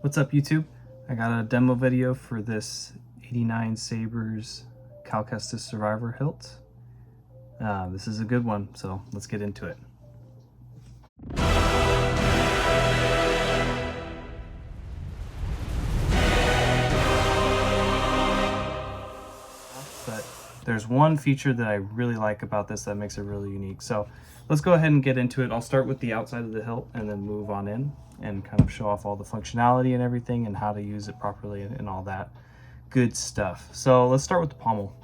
What's up, YouTube? I got a demo video for this 89Sabers Kestis Survivor hilt. This is a good one, so let's get into it. But there's one feature that I really like about this that makes it really unique. So let's go ahead and get into it. I'll start with the outside of the hilt and then move on in and kind of show off all the functionality and everything and how to use it properly and all that good stuff. So let's start with the pommel.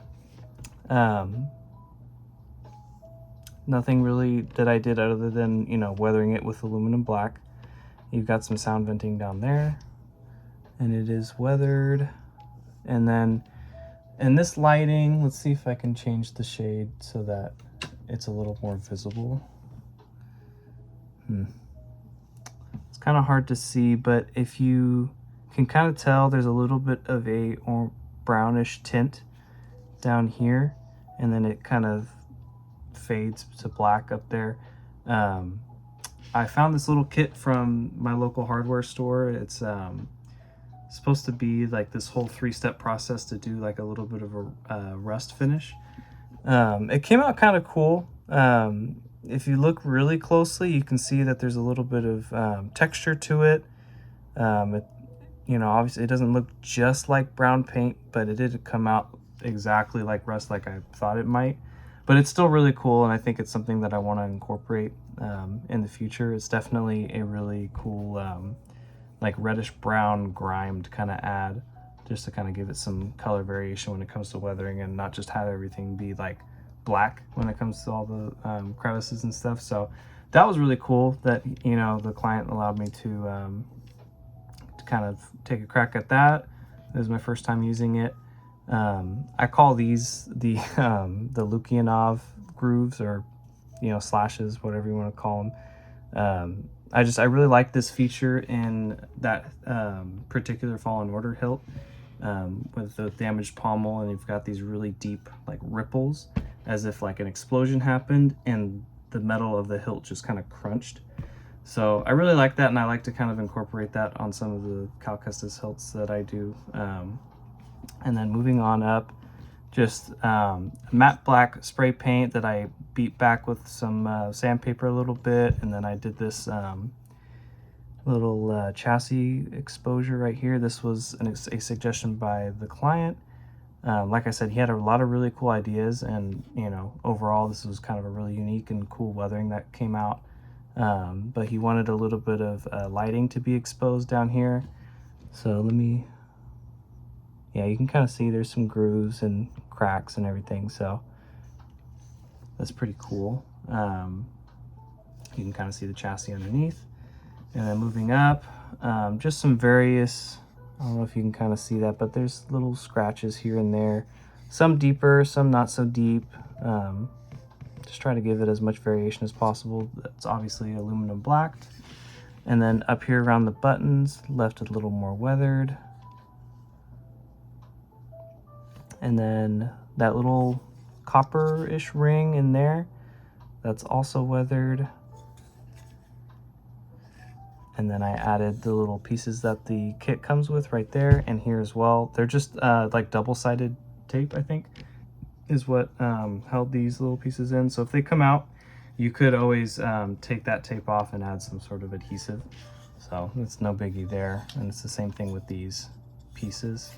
Nothing really that I did other than, weathering it with aluminum black. You've got some sound venting down there and it is weathered. And then in this lighting, let's see if I can change the shade so that it's a little more visible. It's kind of hard to see, but if you can kind of tell, there's a little bit of a brownish tint down here, and then it kind of fades to black up there. I found this little kit from my local hardware store. It's supposed to be like this whole 3-step process to do like a little bit of a rust finish. It came out kind of cool. If you look really closely, you can see that there's a little bit of texture to it. Obviously it doesn't look just like brown paint, but it did come out exactly like rust, like I thought it might. But it's still really cool, and I think it's something that I want to incorporate in the future. It's definitely a really cool like reddish brown grimed kind of add, just to kind of give it some color variation when it comes to weathering and not just have everything be like black when it comes to all the crevices and stuff. So that was really cool that the client allowed me to kind of take a crack at that. It was my first time using it. I call these the Lukianov grooves, or slashes, whatever you want to call them. I really like this feature in that particular Fallen Order hilt with the damaged pommel, and you've got these really deep like ripples as if like an explosion happened and the metal of the hilt just kind of crunched. So I really like that, and I like to kind of incorporate that on some of the Kestis hilts that I do. And then moving on up, just matte black spray paint that I beat back with some sandpaper a little bit, and then I did this little chassis exposure right here. This was a suggestion by the client. Like I said, he had a lot of really cool ideas, and overall this was kind of a really unique and cool weathering that came out. But he wanted a little bit of lighting to be exposed down here. So you can kind of see there's some grooves and cracks and everything, so that's pretty cool. You can kind of see the chassis underneath. And then moving up, just some various, I don't know if you can kind of see that, but there's little scratches here and there. Some deeper, some not so deep. Just try to give it as much variation as possible. That's obviously aluminum blacked. And then up here around the buttons, left it a little more weathered. And then that little copper-ish ring in there, that's also weathered. And then I added the little pieces that the kit comes with right there and here as well. They're just like double-sided tape, I think, is what held these little pieces in. So if they come out, you could always take that tape off and add some sort of adhesive. So it's no biggie there. And it's the same thing with these pieces.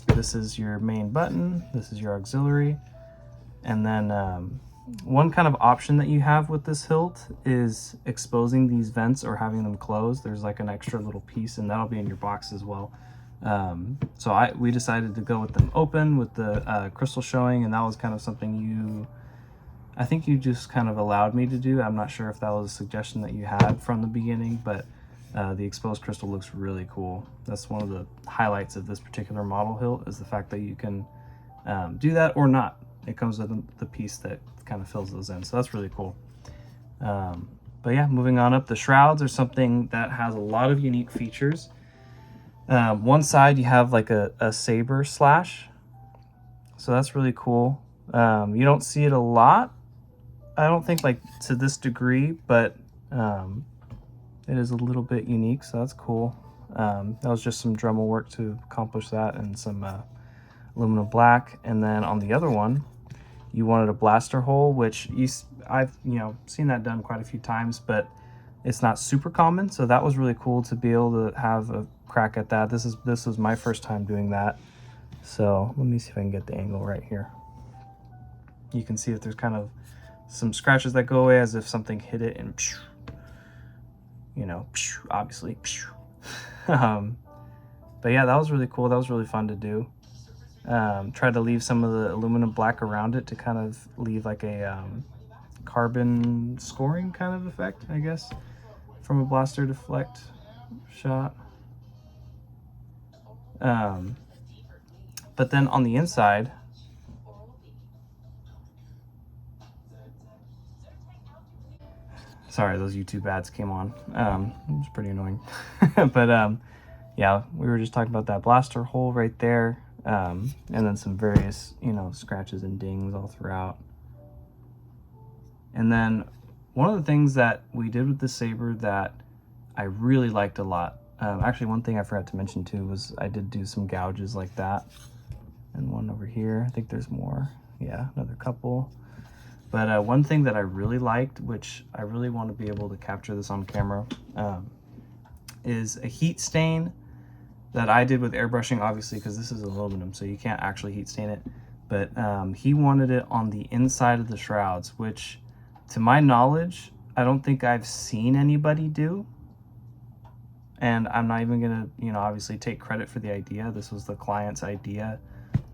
This is your main button, this is your auxiliary, and then one kind of option that you have with this hilt is exposing these vents or having them closed. There's like an extra little piece, and that'll be in your box as well. So we decided to go with them open with the crystal showing, and that was kind of something I think you just kind of allowed me to do. I'm not sure if that was a suggestion that you had from the beginning, but the exposed crystal looks really cool. That's one of the highlights of this particular model hilt, is the fact that you can do that or not. It comes with the piece that kind of fills those in, so that's really cool. But yeah, moving on up, the shrouds are something that has a lot of unique features. One side you have like a saber slash, so that's really cool. You don't see it a lot, I don't think, like to this degree, but it is a little bit unique, so that's cool. That was just some Dremel work to accomplish that, and some aluminum black. And then on the other one, you wanted a blaster hole, which I've seen that done quite a few times, but it's not super common. So that was really cool to be able to have a crack at that. This was my first time doing that. So let me see if I can get the angle right here. You can see that there's kind of some scratches that go away as if something hit it, and obviously. But yeah, that was really cool. That was really fun to do. Tried to leave some of the aluminum black around it to kind of leave like a carbon scoring kind of effect, I guess, from a blaster deflect shot. But then on the inside, sorry, those YouTube ads came on. It was pretty annoying. But yeah, we were just talking about that blaster hole right there. And then some various, scratches and dings all throughout. And then one of the things that we did with the saber that I really liked a lot, actually one thing I forgot to mention too was I did do some gouges like that. And one over here, I think there's more. Yeah, another couple. But one thing that I really liked, which I really want to be able to capture this on camera, is a heat stain that I did with airbrushing, obviously, because this is aluminum, so you can't actually heat stain it. But he wanted it on the inside of the shrouds, which, to my knowledge, I don't think I've seen anybody do. And I'm not even gonna, obviously take credit for the idea. This was the client's idea.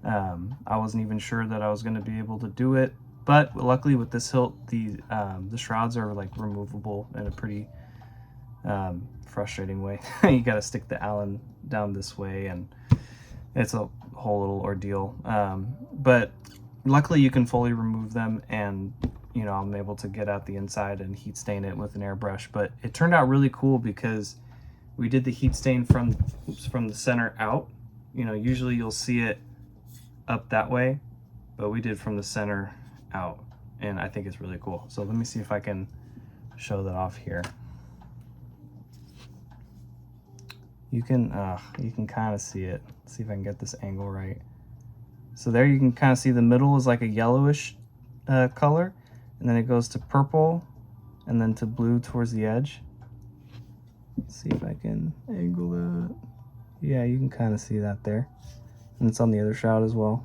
I wasn't even sure that I was gonna be able to do it. But luckily with this hilt, the shrouds are like removable in a pretty frustrating way. You got to stick the Allen down this way, and it's a whole little ordeal. But luckily you can fully remove them, and I'm able to get out the inside and heat stain it with an airbrush. But it turned out really cool because we did the heat stain from the center out. Usually you'll see it up that way, but we did from the center out, and I think it's really cool. So let me see if I can show that off here. You can kind of see it. Let's see if I can get this angle right. So there you can kind of see the middle is like a yellowish color, and then it goes to purple, and then to blue towards the edge. Let's see if I can angle that. Yeah, you can kind of see that there, and it's on the other shroud as well.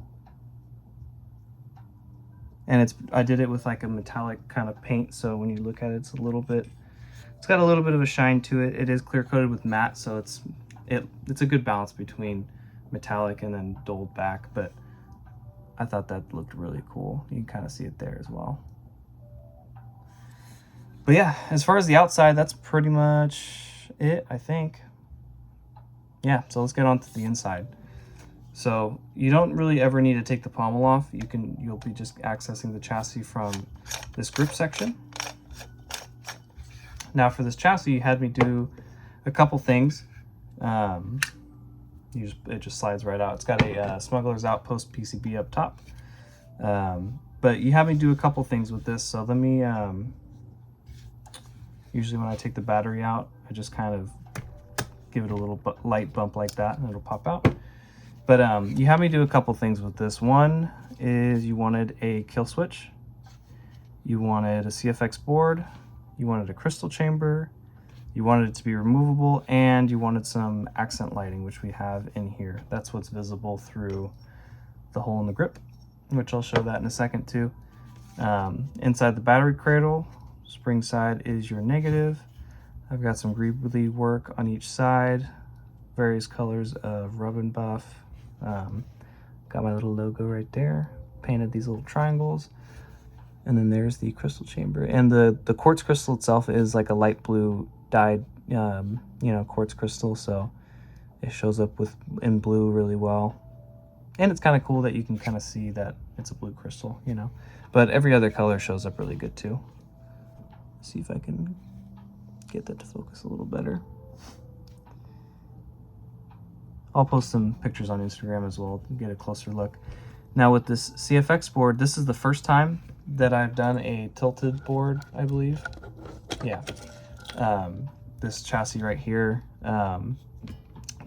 And I did it with like a metallic kind of paint, so when you look at it, it's got a little bit of a shine to it. It is clear coated with matte, so it's a good balance between metallic and then dulled back, but I thought that looked really cool. You can kind of see it there as well. But yeah, as far as the outside, that's pretty much it, I think. Yeah, so let's get on to the inside. So you don't really ever need to take the pommel off. You'll be just accessing the chassis from this grip section. Now for this chassis, you had me do a couple things. It just slides right out. It's got a Smuggler's Outpost PCB up top. But you had me do a couple things with this. So let me, usually when I take the battery out, I just kind of give it a little light bump like that, and it'll pop out. But you had me do a couple things with this. One is you wanted a kill switch, you wanted a CFX board, you wanted a crystal chamber, you wanted it to be removable, and you wanted some accent lighting, which we have in here. That's what's visible through the hole in the grip, which I'll show that in a second too. Inside the battery cradle, spring side is your negative. I've got some greebly work on each side, various colors of rub and buff. Got my little logo right there, painted these little triangles, and then there's the crystal chamber. And the quartz crystal itself is like a light blue dyed quartz crystal, so it shows up in blue really well. And it's kind of cool that you can kind of see that it's a blue crystal, but every other color shows up really good too. See if I can get that to focus a little better. I'll post some pictures on Instagram as well to get a closer look. Now with this CFX board, this is the first time that I've done a tilted board, I believe. Yeah. this chassis right here.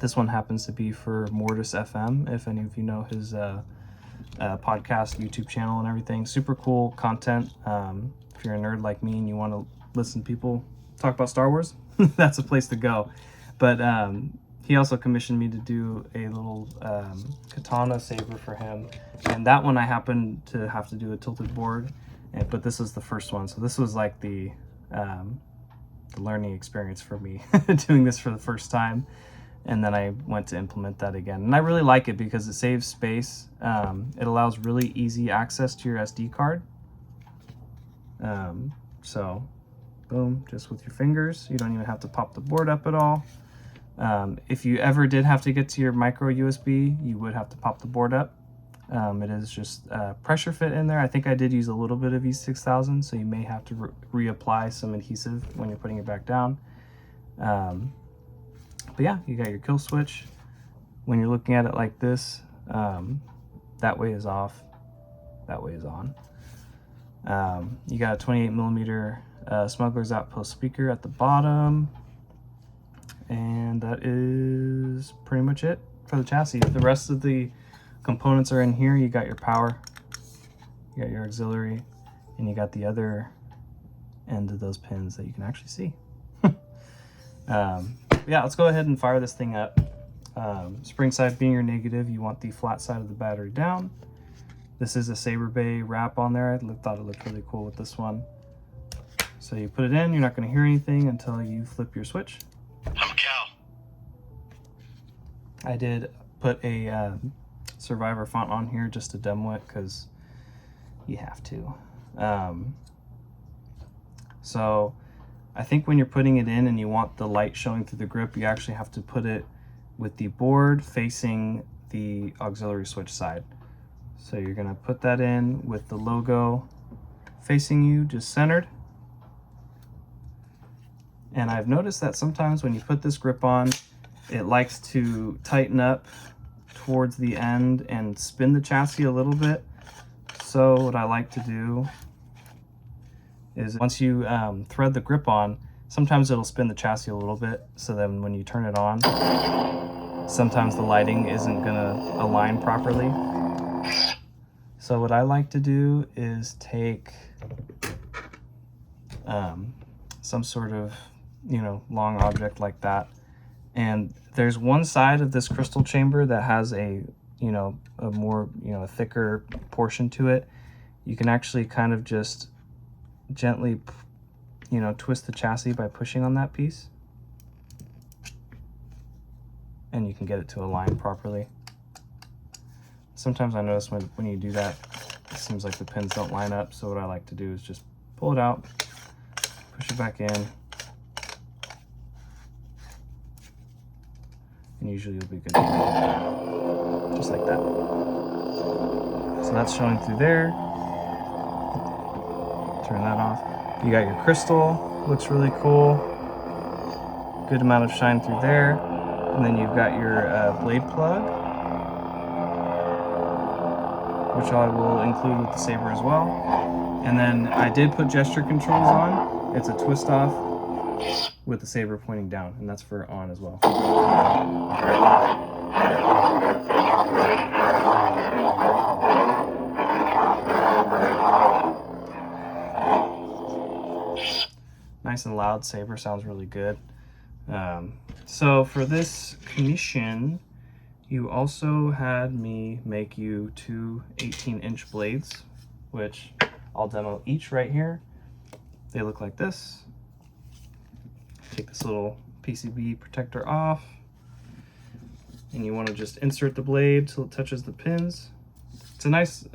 This one happens to be for Mortis FM, if any of you know his podcast, YouTube channel and everything. Super cool content. If you're a nerd like me and you want to listen to people talk about Star Wars, that's a place to go. But he also commissioned me to do a little katana saber for him, and that one I happened to have to do a tilted board, but this is the first one, so this was like the learning experience for me doing this for the first time. And then I went to implement that again, and I really like it because it saves space. It allows really easy access to your SD card. So boom, just with your fingers, you don't even have to pop the board up at all. If you ever did have to get to your micro USB, you would have to pop the board up. It is just pressure fit in there. I think I did use a little bit of E6000, so you may have to reapply some adhesive when you're putting it back down. But yeah, you got your kill switch. When you're looking at it like this, that way is off, that way is on. You got a 28mm Smuggler's Outpost speaker at the bottom. And that is pretty much it for the chassis. The rest of the components are in here. You got your power, you got your auxiliary, and you got the other end of those pins that you can actually see. Yeah, let's go ahead and fire this thing up. Spring side being your negative, you want the flat side of the battery down. This is a Saber Bay wrap on there. I thought it looked really cool with this one. So you put it in, you're not going to hear anything until you flip your switch. I'm a cow. I did put a Survivor font on here just to demo it because you have to. So I think when you're putting it in and you want the light showing through the grip, you actually have to put it with the board facing the auxiliary switch side. So you're gonna put that in with the logo facing you, just centered. And I've noticed that sometimes when you put this grip on, it likes to tighten up towards the end and spin the chassis a little bit. So what I like to do is once you thread the grip on, sometimes it'll spin the chassis a little bit, so then when you turn it on, sometimes the lighting isn't gonna align properly. So what I like to do is take some sort of, long object like that, and there's one side of this crystal chamber that has a more thicker portion to it. You can actually kind of just gently twist the chassis by pushing on that piece, and you can get it to align properly. Sometimes I notice when you do that, it seems like the pins don't line up, so what I like to do is just pull it out, push it back in, and usually you'll be good to go. Just like that. So that's showing through there. Turn that off. You got your crystal, looks really cool. Good amount of shine through there. And then you've got your blade plug, which I will include with the Saber as well. And then I did put gesture controls on. It's a twist off with the Saber pointing down, and that's for on as well. Nice and loud Saber, sounds really good. So for this commission, you also had me make you two 18-inch blades, which I'll demo each right here. They look like this. Take this little PCB protector off, and you want to just insert the blade till it touches the pins. It's a nice,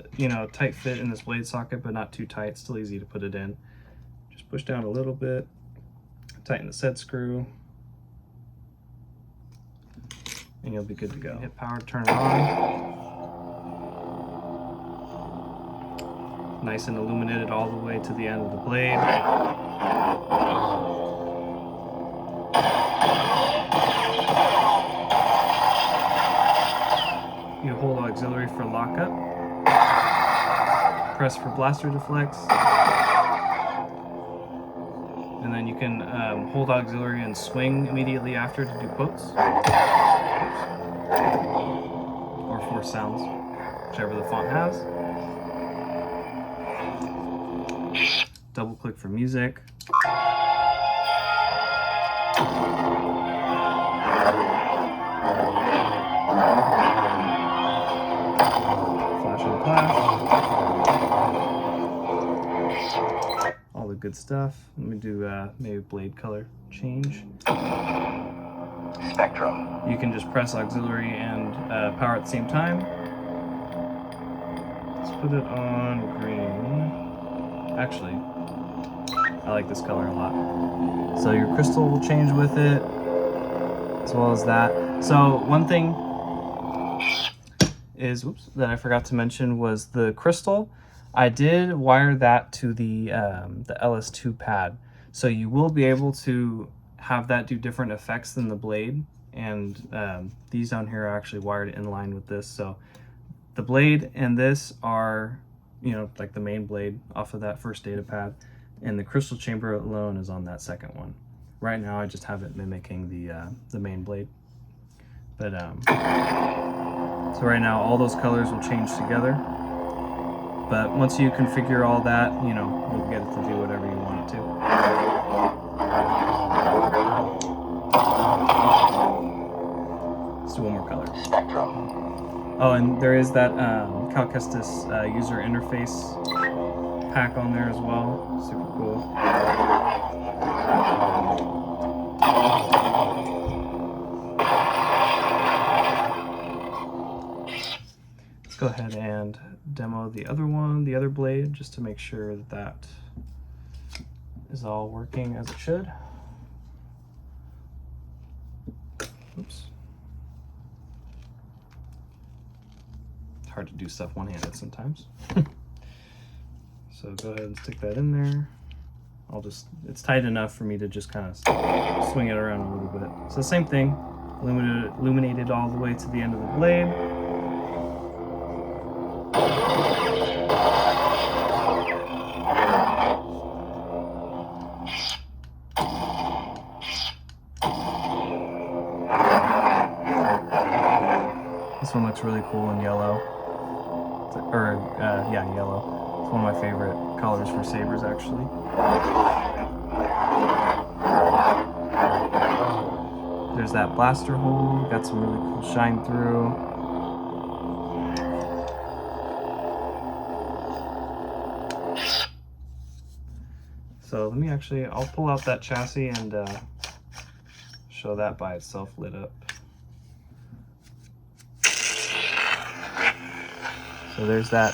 tight fit in this blade socket, but not too tight. Still easy to put it in. Just push down a little bit, tighten the set screw, and you'll be good to go. Hit power, turn it on. Nice and illuminated all the way to the end of the blade. You hold auxiliary for lockup. Press for blaster deflects. And then then you can hold auxiliary and swing immediately after to do quotes. Or force sounds, whichever the font has. Double click for music. Flash and flash. All the good stuff. Let me do maybe blade color change. Spectrum. You can just press auxiliary and power at the same time. Let's put it on green. Actually, I like this color a lot. So your crystal will change with it, as well as that. So one thing is, that I forgot to mention was the crystal. I did wire that to the LS2 pad. So you will be able to have that do different effects than the blade. And these down here are actually wired in line with this. So the blade and this are, you know, like the main blade off of that first data pad, and the crystal chamber alone is on that second one. Right now I just have it mimicking the main blade. But so right now all those colors will change together. But once you configure all that, you know, you'll get it to do whatever you want it to. Let's do one more color. Spectrum. Oh, and there is that Kestis user interface pack on there as well. Super cool. Let's go ahead and demo the other one, the other blade, just to make sure that that is all working as it should. Oops. It's hard to do stuff one-handed sometimes. So go ahead and stick that in there. It's tight enough for me to just kind of swing it around a little bit. So same thing, illuminated all the way to the end of the blade. This one looks really cool in yellow. Yeah, yellow. It's one of my favorite colors for sabers, actually. There's that blaster hole. Got some really cool shine through. So let me I'll pull out that chassis and show that by itself lit up. So there's that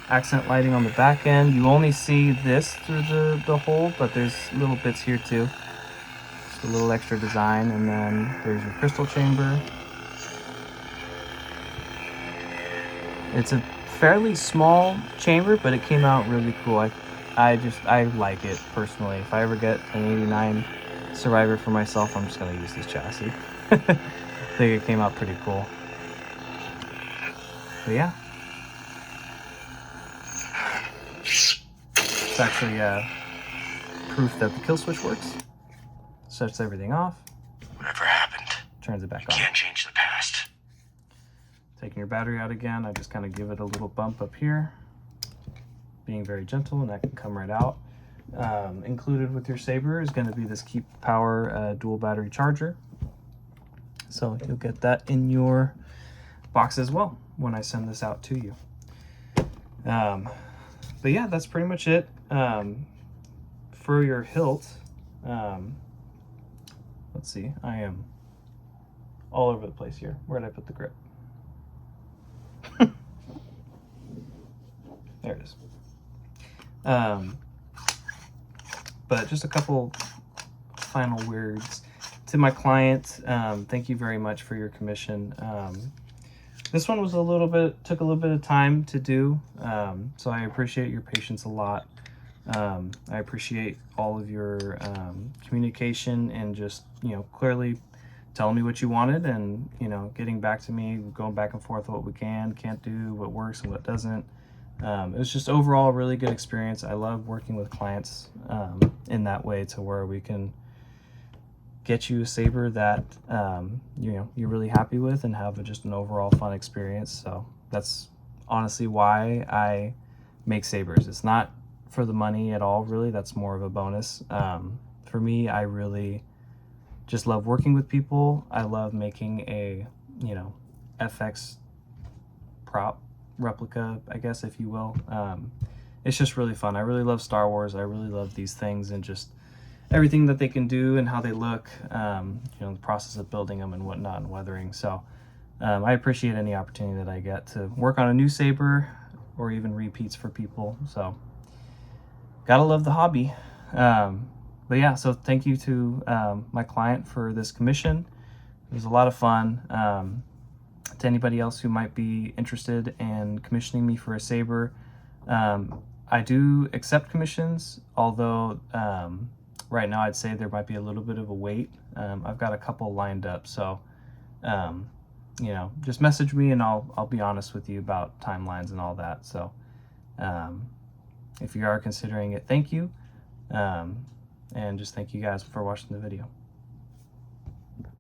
accent lighting on the back end. You only see this through the hole, but there's little bits here too. Just a little extra design, and then there's your crystal chamber. It's a fairly small chamber, but it came out really cool. I like it personally. If I ever get an 89 Survivor for myself, I'm just gonna use this chassis. I think it came out pretty cool. But yeah, it's actually proof that the kill switch works. Shuts everything off. Whatever happened, turns it back on. Can't change the past. Taking your battery out again, I just kind of give it a little bump up here, being very gentle, and that can come right out. Included with your saber is going to be this Keep Power dual battery charger. So you'll get that in your box as well when I send this out to you. But yeah, that's pretty much it. For your hilt, let's see, I am all over the place here. Where did I put the grip? There it is. But just a couple final words to my client. Thank you very much for your commission. This one was took a little bit of time to do, so I appreciate your patience a lot. I appreciate all of your communication and just, clearly telling me what you wanted and, getting back to me, going back and forth what we can't do, what works and what doesn't. it was just overall a really good experience. I love working with clients in that way, to where we can get you a saber that you're really happy with and have just an overall fun experience. So that's honestly why I make sabers. It's not for the money at all, really. That's more of a bonus. For me, I really just love working with people. I love making a FX prop replica, I guess, if you will. It's just really fun. I really love Star Wars. I really love these things and just everything that they can do and how they look, the process of building them and whatnot and weathering. So I appreciate any opportunity that I get to work on a new saber or even repeats for people. So gotta love the hobby. But yeah, so thank you to my client for this commission. It was a lot of fun. To anybody else who might be interested in commissioning me for a saber, I do accept commissions, although right now I'd say there might be a little bit of a wait. I've got a couple lined up, so just message me and I'll be honest with you about timelines and all that. So if you are considering it, thank you, and just thank you guys for watching the video.